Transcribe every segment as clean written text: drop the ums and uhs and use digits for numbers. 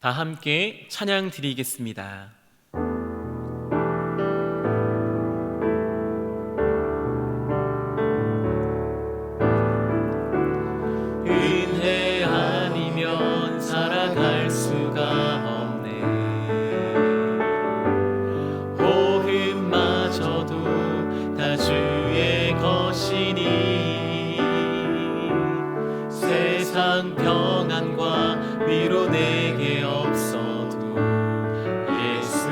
다 함께 찬양 드리겠습니다. 은혜 아니면 살아갈 수가 없네. 호흡마저도 다 주의 것이니 세상 평안과 위로 내게 없어도 예수,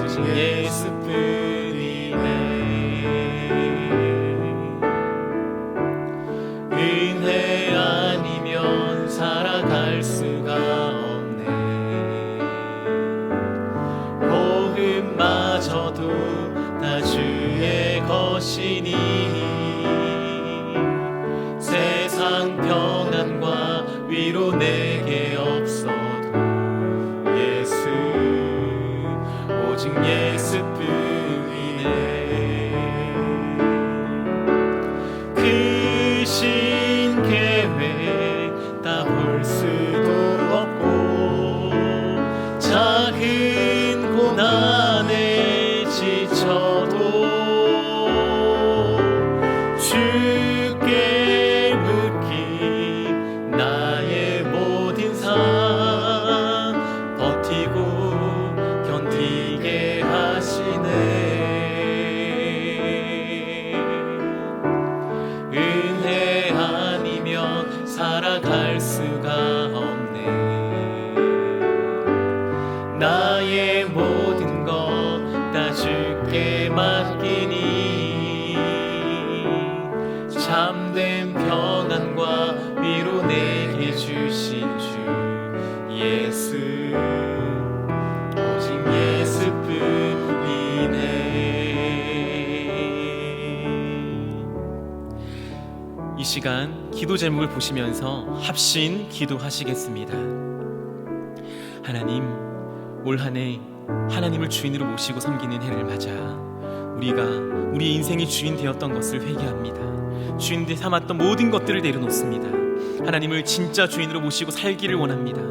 오직 예수뿐이네. 은혜 아니면 살아갈 수가 없네. 호흡마저도 다 주의 것이니 세상 평안과 위로 내게 없어도 예수, 오직 예수뿐이네. 크신 계획 다 볼 수도 없고 작은 고난에 지쳐도 주께 묻기 나의 모든 삶 버티고 견디게 하시네. 은혜 아니면 살아갈 수가 없네. 나의 모든 것 다 주께 맡기니 참된 평안과 위로 내게 주신 주 예수, 오직 예수뿐이네. 이 시간 기도 제목을 보시면서 합심 기도하시겠습니다. 하나님, 올 한 해 하나님을 주인으로 모시고 섬기는 해를 맞아 우리가 우리 인생의 주인 되었던 것을 회개합니다. 주인 되 삼았던 모든 것들을 내려놓습니다. 하나님을 진짜 주인으로 모시고 살기를 원합니다.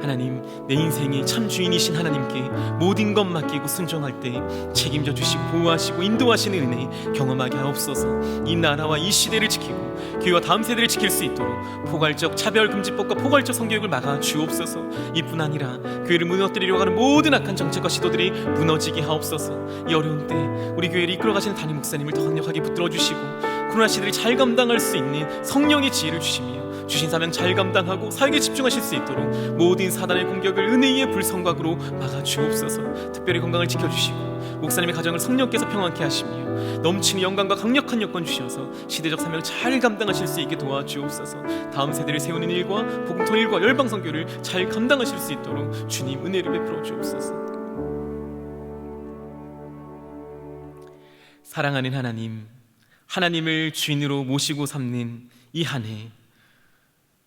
하나님, 내 인생의 참 주인이신 하나님께 모든 것 맡기고 순종할 때 책임져 주시고 보호하시고 인도하시는 은혜 경험하게 하옵소서. 이 나라와 이 시대를 지키고 교회와 다음 세대를 지킬 수 있도록 포괄적 차별금지법과 포괄적 성교육을 막아 주옵소서. 이뿐 아니라 교회를 무너뜨리려고 하는 모든 악한 정책과 시도들이 무너지게 하옵소서. 이 어려운 때 우리 교회를 이끌어가시는 담임 목사님을 더 강력하게 붙들어 주시고 코로나 시대를 잘 감당할 수 있는 성령의 지혜를 주시며 주신 사명 잘 감당하고 사역에 집중하실 수 있도록 모든 사단의 공격을 은혜의 불성각으로 막아 주옵소서. 특별히 건강을 지켜주시고 목사님의 가정을 성령께서 평안케 하시며 넘치는 영광과 강력한 여건 주셔서 시대적 사명 잘 감당하실 수 있게 도와주옵소서. 다음 세대를 세우는 일과 복음 통일과 열방 선교를 잘 감당하실 수 있도록 주님 은혜를 베풀어 주옵소서. 사랑하는 하나님, 하나님을 주인으로 모시고 삼는 이 한 해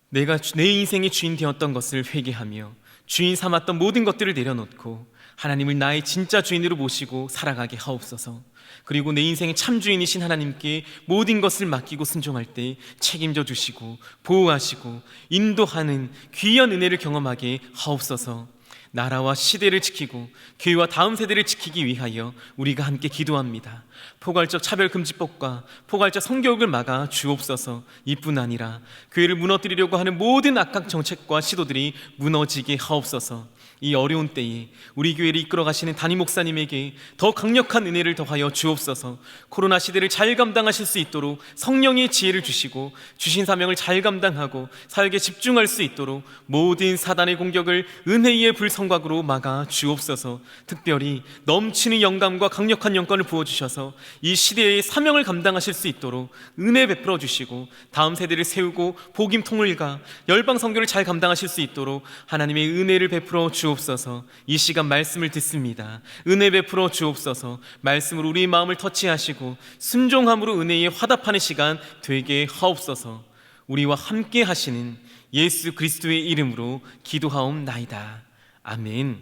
내가 내 인생의 주인 되었던 것을 회개하며 주인 삼았던 모든 것들을 내려놓고 하나님을 나의 진짜 주인으로 모시고 살아가게 하옵소서. 그리고 내 인생의 참 주인이신 하나님께 모든 것을 맡기고 순종할 때 책임져 주시고 보호하시고 인도하는 귀한 은혜를 경험하게 하옵소서. 나라와 시대를 지키고 교회와 다음 세대를 지키기 위하여 우리가 함께 기도합니다. 포괄적 차별금지법과 포괄적 성교육을 막아 주옵소서. 이뿐 아니라 교회를 무너뜨리려고 하는 모든 악한 정책과 시도들이 무너지게 하옵소서. 이 어려운 때에 우리 교회를 이끌어가시는 담임 목사님에게 더 강력한 은혜를 더하여 주옵소서. 코로나 시대를 잘 감당하실 수 있도록 성령의 지혜를 주시고 주신 사명을 잘 감당하고 사역에 집중할 수 있도록 모든 사단의 공격을 은혜의 불성각으로 막아 주옵소서. 특별히 넘치는 영감과 강력한 영권을 부어주셔서 이 시대의 사명을 감당하실 수 있도록 은혜 베풀어 주시고 다음 세대를 세우고 복음 통일과 열방 선교를 잘 감당하실 수 있도록 하나님의 은혜를 베풀어 주옵소서. 이 시간 말씀을 듣습니다. 은혜 베풀어 주옵소서. 말씀으로 우리 마음을 터치하시고 순종함으로 은혜에 화답하는 시간 되게 하옵소서. 우리와 함께 하시는 예수 그리스도의 이름으로 기도하옵나이다. 아멘.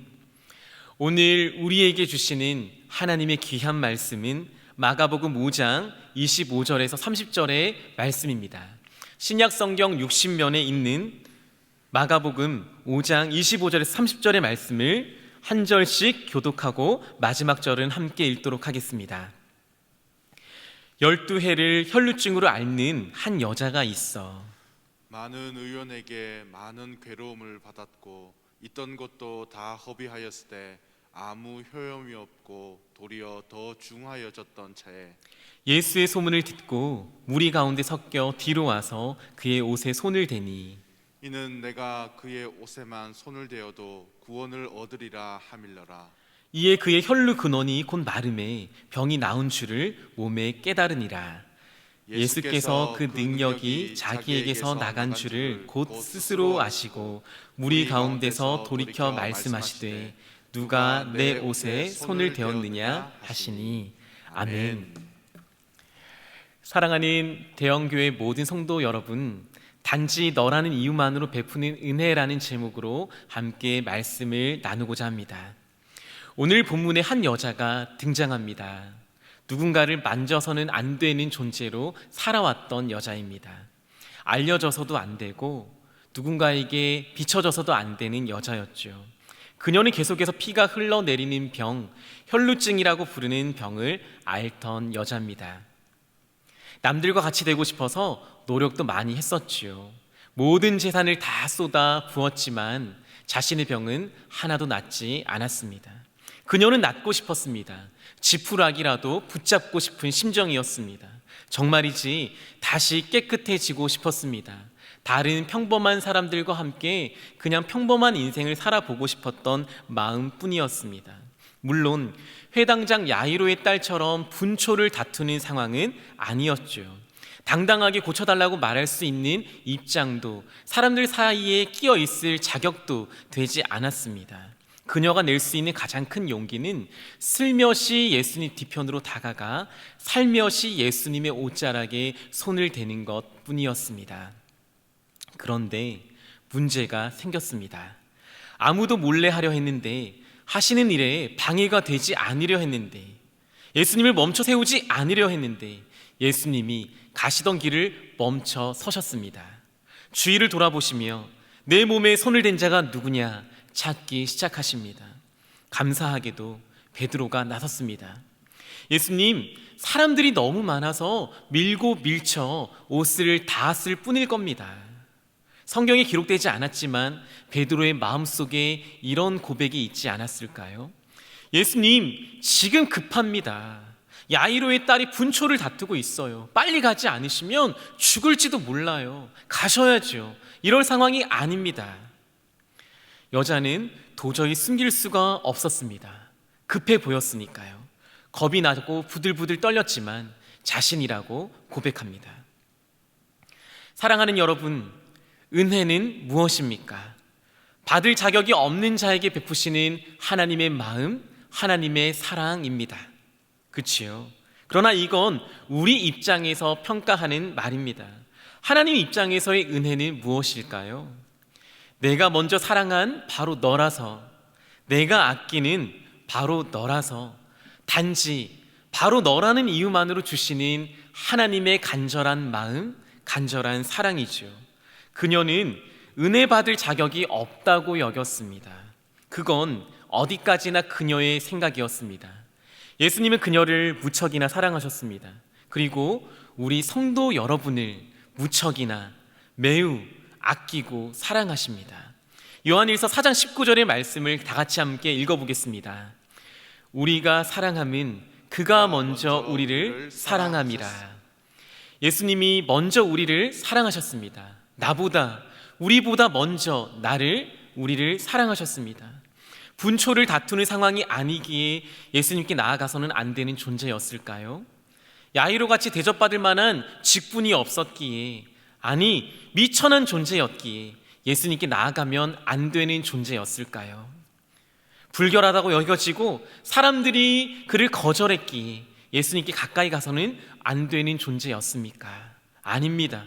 오늘 우리에게 주시는 하나님의 귀한 말씀은 마가복음 5장 25절에서 30절의 말씀입니다. 신약 성경 60면에 있는 마가복음 5장 25절에서 30절의 말씀을 한 절씩 교독하고 마지막 절은 함께 읽도록 하겠습니다. 12해를 혈루증으로 앓는 한 여자가 있어 많은 의원에게 많은 괴로움을 받았고 있던 것도 다 허비하였을 때 아무 효용이 없고 도리어 더 중하여졌던 차에 예수의 소문을 듣고 무리 가운데 섞여 뒤로 와서 그의 옷에 손을 대니 이는 내가 그의 옷에만 손을 대어도 구원을 얻으리라 하밀러라. 이에 그의 혈루 근원이 곧 마름에 병이 나은 줄을 몸에 깨달으니라. 예수께서 그 능력이 자기에게서 나간 줄을 곧 스스로 아시고 무리 가운데서 돌이켜 말씀하시되 누가 내 옷에 손을 대었느냐 하시니 아멘. 사랑하는 대형교회 모든 성도 여러분, 단지 너라는 이유만으로 베푸는 은혜라는 제목으로 함께 말씀을 나누고자 합니다. 오늘 본문에 한 여자가 등장합니다. 누군가를 만져서는 안 되는 존재로 살아왔던 여자입니다. 알려져서도 안 되고 누군가에게 비춰져서도 안 되는 여자였죠. 그녀는 계속해서 피가 흘러내리는 병, 혈루증이라고 부르는 병을 앓던 여자입니다. 남들과 같이 되고 싶어서 노력도 많이 했었지요. 모든 재산을 다 쏟아 부었지만 자신의 병은 하나도 낫지 않았습니다. 그녀는 낫고 싶었습니다. 지푸라기라도 붙잡고 싶은 심정이었습니다. 정말이지 다시 깨끗해지고 싶었습니다. 다른 평범한 사람들과 함께 그냥 평범한 인생을 살아보고 싶었던 마음뿐이었습니다. 물론 회당장 야이로의 딸처럼 분초를 다투는 상황은 아니었죠. 당당하게 고쳐달라고 말할 수 있는 입장도 사람들 사이에 끼어 있을 자격도 되지 않았습니다. 그녀가 낼 수 있는 가장 큰 용기는 슬며시 예수님 뒤편으로 다가가 살며시 예수님의 옷자락에 손을 대는 것 뿐이었습니다. 그런데 문제가 생겼습니다. 아무도 몰래 하려 했는데, 하시는 일에 방해가 되지 않으려 했는데, 예수님을 멈춰 세우지 않으려 했는데 예수님이 가시던 길을 멈춰 서셨습니다. 주위를 돌아보시며 내 몸에 손을 댄 자가 누구냐 찾기 시작하십니다. 감사하게도 베드로가 나섰습니다. 예수님, 사람들이 너무 많아서 밀고 밀쳐 옷을 다 쓸 뿐일 겁니다. 성경에 기록되지 않았지만 베드로의 마음속에 이런 고백이 있지 않았을까요? 예수님, 지금 급합니다. 야이로의 딸이 분초를 다투고 있어요. 빨리 가지 않으시면 죽을지도 몰라요. 가셔야죠. 이럴 상황이 아닙니다. 여자는 도저히 숨길 수가 없었습니다. 급해 보였으니까요. 겁이 나고 부들부들 떨렸지만 자신이라고 고백합니다. 사랑하는 여러분, 은혜는 무엇입니까? 받을 자격이 없는 자에게 베푸시는 하나님의 마음, 하나님의 사랑입니다. 그렇지요? 그러나 이건 우리 입장에서 평가하는 말입니다. 하나님 입장에서의 은혜는 무엇일까요? 내가 먼저 사랑한 바로 너라서, 내가 아끼는 바로 너라서, 단지 바로 너라는 이유만으로 주시는 하나님의 간절한 마음, 간절한 사랑이죠. 그녀는 은혜 받을 자격이 없다고 여겼습니다. 그건 어디까지나 그녀의 생각이었습니다. 예수님은 그녀를 무척이나 사랑하셨습니다. 그리고 우리 성도 여러분을 무척이나 매우 아끼고 사랑하십니다. 요한일서 4장 19절의 말씀을 다 같이 함께 읽어보겠습니다. 우리가 사랑함은 그가 먼저 우리를 사랑함이라. 예수님이 먼저 우리를 사랑하셨습니다. 나보다, 우리보다 먼저 우리를 사랑하셨습니다. 분초를 다투는 상황이 아니기에 예수님께 나아가서는 안 되는 존재였을까요? 야이로같이 대접받을 만한 직분이 없었기에, 아니 미천한 존재였기에 예수님께 나아가면 안 되는 존재였을까요? 불결하다고 여겨지고 사람들이 그를 거절했기에 예수님께 가까이 가서는 안 되는 존재였습니까? 아닙니다.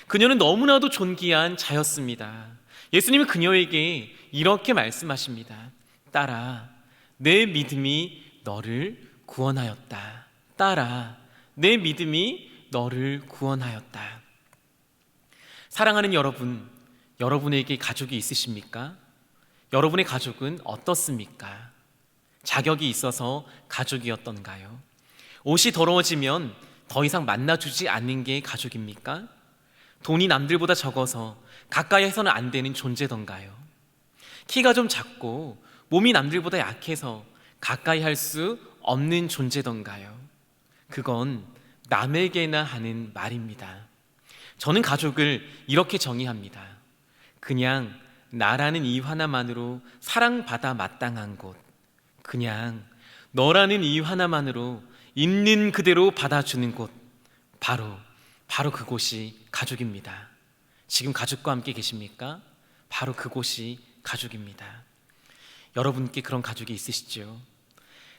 그녀는 너무나도 존귀한 자였습니다. 예수님은 그녀에게 이렇게 말씀하십니다. 딸아, 내 믿음이 너를 구원하였다. 딸아, 내 믿음이 너를 구원하였다. 사랑하는 여러분, 여러분에게 가족이 있으십니까? 여러분의 가족은 어떻습니까? 자격이 있어서 가족이었던가요? 옷이 더러워지면 더 이상 만나주지 않는 게 가족입니까? 돈이 남들보다 적어서 가까이 해서는 안 되는 존재던가요? 키가 좀 작고 몸이 남들보다 약해서 가까이 할 수 없는 존재던가요? 그건 남에게나 하는 말입니다. 저는 가족을 이렇게 정의합니다. 그냥 나라는 이유 하나만으로 사랑받아 마땅한 곳, 그냥 너라는 이유 하나만으로 있는 그대로 받아주는 곳, 바로 그곳이 가족입니다. 지금 가족과 함께 계십니까? 바로 그곳이 가족입니다. 여러분께 그런 가족이 있으시죠?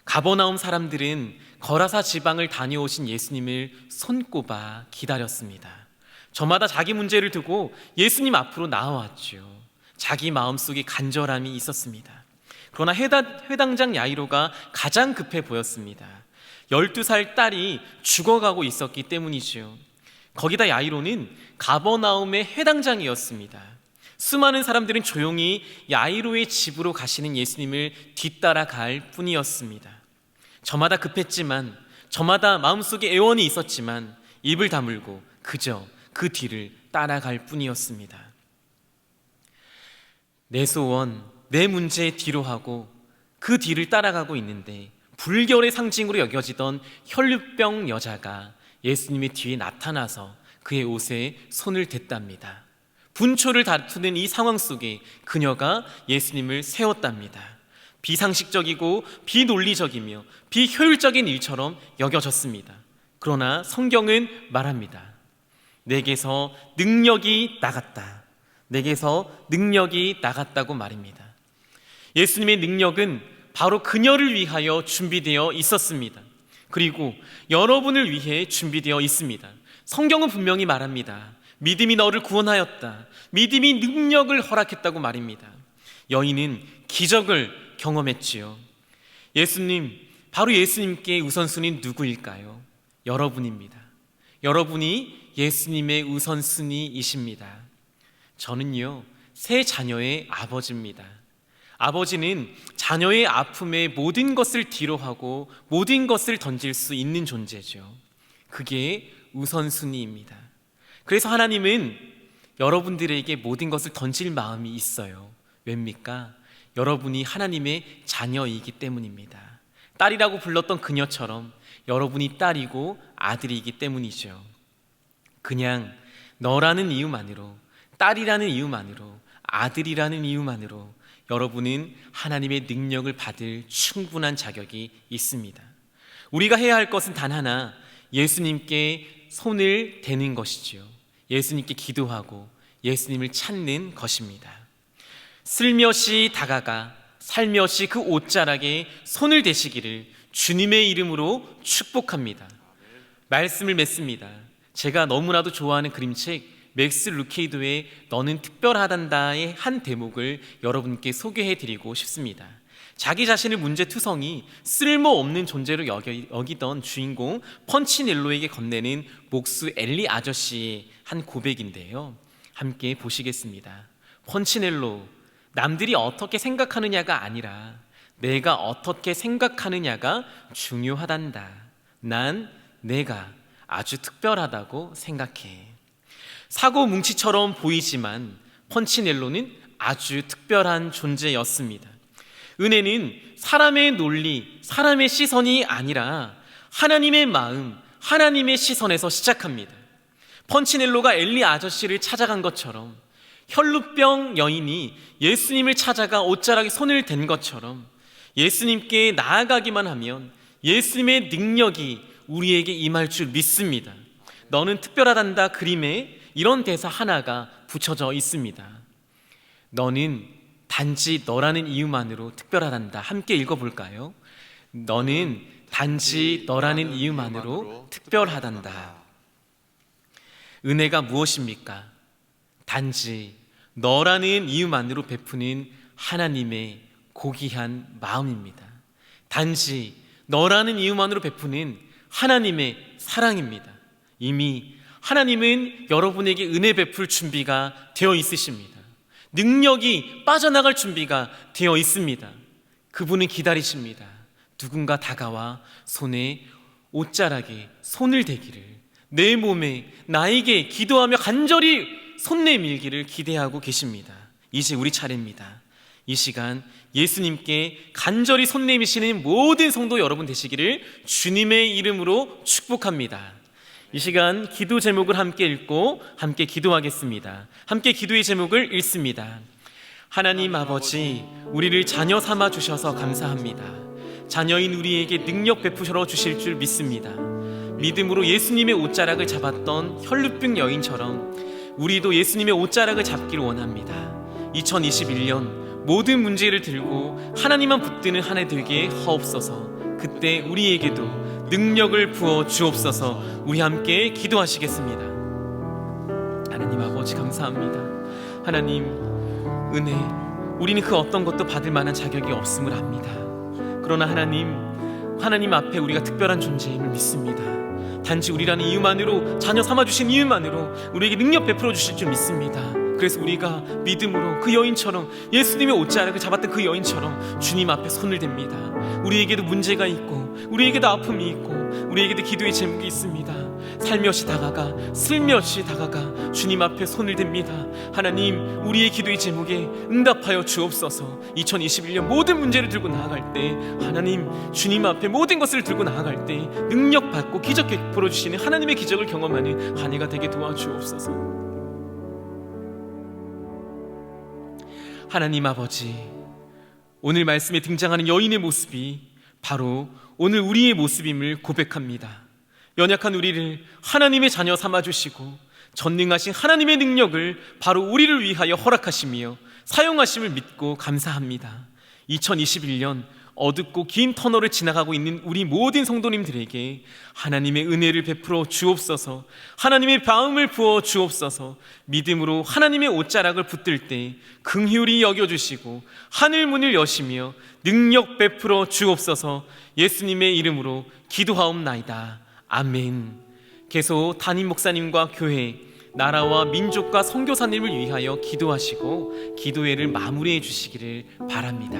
가버나움 사람들은 거라사 지방을 다녀오신 예수님을 손꼽아 기다렸습니다. 저마다 자기 문제를 두고 예수님 앞으로 나아왔죠. 자기 마음속에 간절함이 있었습니다. 그러나 회당장 야이로가 가장 급해 보였습니다. 12살 딸이 죽어가고 있었기 때문이죠. 거기다 야이로는 가버나움의 회당장이었습니다. 수많은 사람들은 조용히 야이로의 집으로 가시는 예수님을 뒤따라 갈 뿐이었습니다. 저마다 급했지만, 저마다 마음속에 애원이 있었지만 입을 다물고 그저 그 뒤를 따라갈 뿐이었습니다. 내 소원, 내 문제 뒤로 하고 그 뒤를 따라가고 있는데 불결의 상징으로 여겨지던 혈루병 여자가 예수님의 뒤에 나타나서 그의 옷에 손을 댔답니다. 분초를 다투는 이 상황 속에 그녀가 예수님을 세웠답니다. 비상식적이고 비논리적이며 비효율적인 일처럼 여겨졌습니다. 그러나 성경은 말합니다. 내게서 능력이 나갔다. 내게서 능력이 나갔다고 말입니다. 예수님의 능력은 바로 그녀를 위하여 준비되어 있었습니다. 그리고 여러분을 위해 준비되어 있습니다. 성경은 분명히 말합니다. 믿음이 너를 구원하였다. 믿음이 능력을 허락했다고 말입니다. 여인은 기적을 경험했지요. 바로 예수님께 우선순위는 누구일까요? 여러분입니다. 여러분이 예수님의 우선순위이십니다. 저는요, 세 자녀의 아버지입니다. 아버지는 자녀의 아픔에 모든 것을 뒤로하고 모든 것을 던질 수 있는 존재죠. 그게 우선순위입니다. 그래서 하나님은 여러분들에게 모든 것을 던질 마음이 있어요. 왜입니까? 여러분이 하나님의 자녀이기 때문입니다. 딸이라고 불렀던 그녀처럼 여러분이 딸이고 아들이기 때문이죠. 그냥 너라는 이유만으로, 딸이라는 이유만으로, 아들이라는 이유만으로 여러분은 하나님의 능력을 받을 충분한 자격이 있습니다. 우리가 해야 할 것은 단 하나, 예수님께 손을 대는 것이지요. 예수님께 기도하고 예수님을 찾는 것입니다. 슬며시 다가가 살며시 그 옷자락에 손을 대시기를 주님의 이름으로 축복합니다. 말씀을 맺습니다. 제가 너무나도 좋아하는 그림책 맥스 루케이도의 너는 특별하단다의 한 대목을 여러분께 소개해드리고 싶습니다. 자기 자신을 문제투성이 쓸모없는 존재로 여기던 주인공 펀치넬로에게 건네는 목수 엘리 아저씨의 한 고백인데요, 함께 보시겠습니다. 펀치넬로, 남들이 어떻게 생각하느냐가 아니라 내가 어떻게 생각하느냐가 중요하단다. 난 내가 아주 특별하다고 생각해. 사고 뭉치처럼 보이지만 펀치넬로는 아주 특별한 존재였습니다. 은혜는 사람의 논리, 사람의 시선이 아니라 하나님의 마음, 하나님의 시선에서 시작합니다. 펀치넬로가 엘리 아저씨를 찾아간 것처럼, 혈루병 여인이 예수님을 찾아가 옷자락에 손을 댄 것처럼 예수님께 나아가기만 하면 예수님의 능력이 우리에게 임할 줄 믿습니다. 너는 특별하단다 그림에 이런 대사 하나가 붙여져 있습니다. 너는 단지 너라는 이유만으로 특별하단다. 함께 읽어볼까요? 너는 단지 너라는 이유만으로 특별하단다. 은혜가 무엇입니까? 단지 너라는 이유만으로 베푸는 하나님의 고귀한 마음입니다. 단지 너라는 이유만으로 베푸는 하나님의 사랑입니다. 이미 하나님은 여러분에게 은혜 베풀 준비가 되어 있으십니다. 능력이 빠져나갈 준비가 되어 있습니다. 그분은 기다리십니다. 누군가 다가와 손에 옷자락에 손을 대기를, 내 몸에 나에게 기도하며 간절히 손 내밀기를 기대하고 계십니다. 이제 우리 차례입니다. 이 시간 예수님께 간절히 손 내미시는 모든 성도 여러분 되시기를 주님의 이름으로 축복합니다. 이 시간 기도 제목을 함께 읽고 함께 기도하겠습니다. 함께 기도의 제목을 읽습니다. 하나님 아버지, 우리를 자녀 삼아 주셔서 감사합니다. 자녀인 우리에게 능력 베푸셔 주실 줄 믿습니다. 믿음으로 예수님의 옷자락을 잡았던 혈루병 여인처럼 우리도 예수님의 옷자락을 잡기를 원합니다. 2021년 모든 문제를 들고 하나님만 붙드는 한 해 되게 하옵소서. 그때 우리에게도 능력을 부어 주옵소서. 우리 함께 기도하시겠습니다. 하나님 아버지 감사합니다. 하나님 은혜, 우리는 그 어떤 것도 받을 만한 자격이 없음을 압니다. 그러나 하나님 앞에 우리가 특별한 존재임을 믿습니다. 단지 우리라는 이유만으로, 자녀 삼아주신 이유만으로 우리에게 능력 베풀어 주실 줄 믿습니다. 그래서 우리가 믿음으로 그 여인처럼, 예수님의 옷자락을 잡았던 그 여인처럼 주님 앞에 손을 댑니다. 우리에게도 문제가 있고 우리에게도 아픔이 있고 우리에게도 기도의 제목이 있습니다. 살며시 다가가, 슬며시 다가가 주님 앞에 손을 댑니다. 하나님, 우리의 기도의 제목에 응답하여 주옵소서. 2021년 모든 문제를 들고 나아갈 때, 하나님 주님 앞에 모든 것을 들고 나아갈 때 능력 받고 기적 베풀어 주시는 하나님의 기적을 경험하는 한 해가 되게 도와주옵소서. 하나님 아버지, 오늘 말씀에 등장하는 여인의 모습이 바로 오늘 우리의 모습임을 고백합니다. 연약한 우리를 하나님의 자녀 삼아주시고 전능하신 하나님의 능력을 바로 우리를 위하여 허락하시며 사용하심을 믿고 감사합니다. 2021년 어둡고 긴 터널을 지나가고 있는 우리 모든 성도님들에게 하나님의 은혜를 베풀어 주옵소서. 하나님의 바움을 부어 주옵소서. 믿음으로 하나님의 옷자락을 붙들 때 긍휼히 여겨주시고 하늘 문을 여시며 능력 베풀어 주옵소서. 예수님의 이름으로 기도하옵나이다. 아멘. 계속 담임 목사님과 교회, 나라와 민족과 선교사님을 위하여 기도하시고 기도회를 마무리해 주시기를 바랍니다.